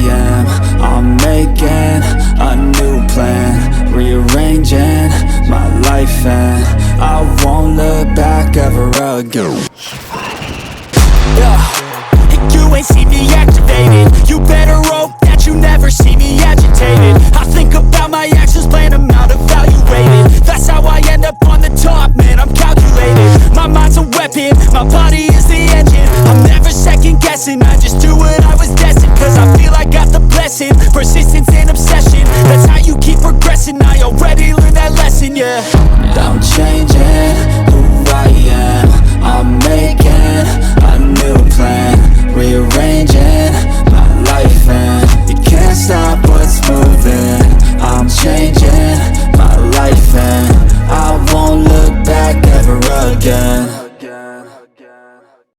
am. I'm making a new plan, rearranging my life, and I won't look back ever again. You ain't see me activated. You better hope that you never see me agitated. I think about my actions, plan them out, evaluated. That's how I end up on the top, man, I'm calculated. My mind's a weapon, my body is the engine. I'm never second guessing, I just do what I was destined. Cause I feel I got the blessing, persistence and obsession. That's how you keep progressing, I already learned that lesson, yeah. I'm changing who I am. I'm making a new plan, rearranging my life, and you can't stop what's moving. I'm changing my life, and I won't look back ever again.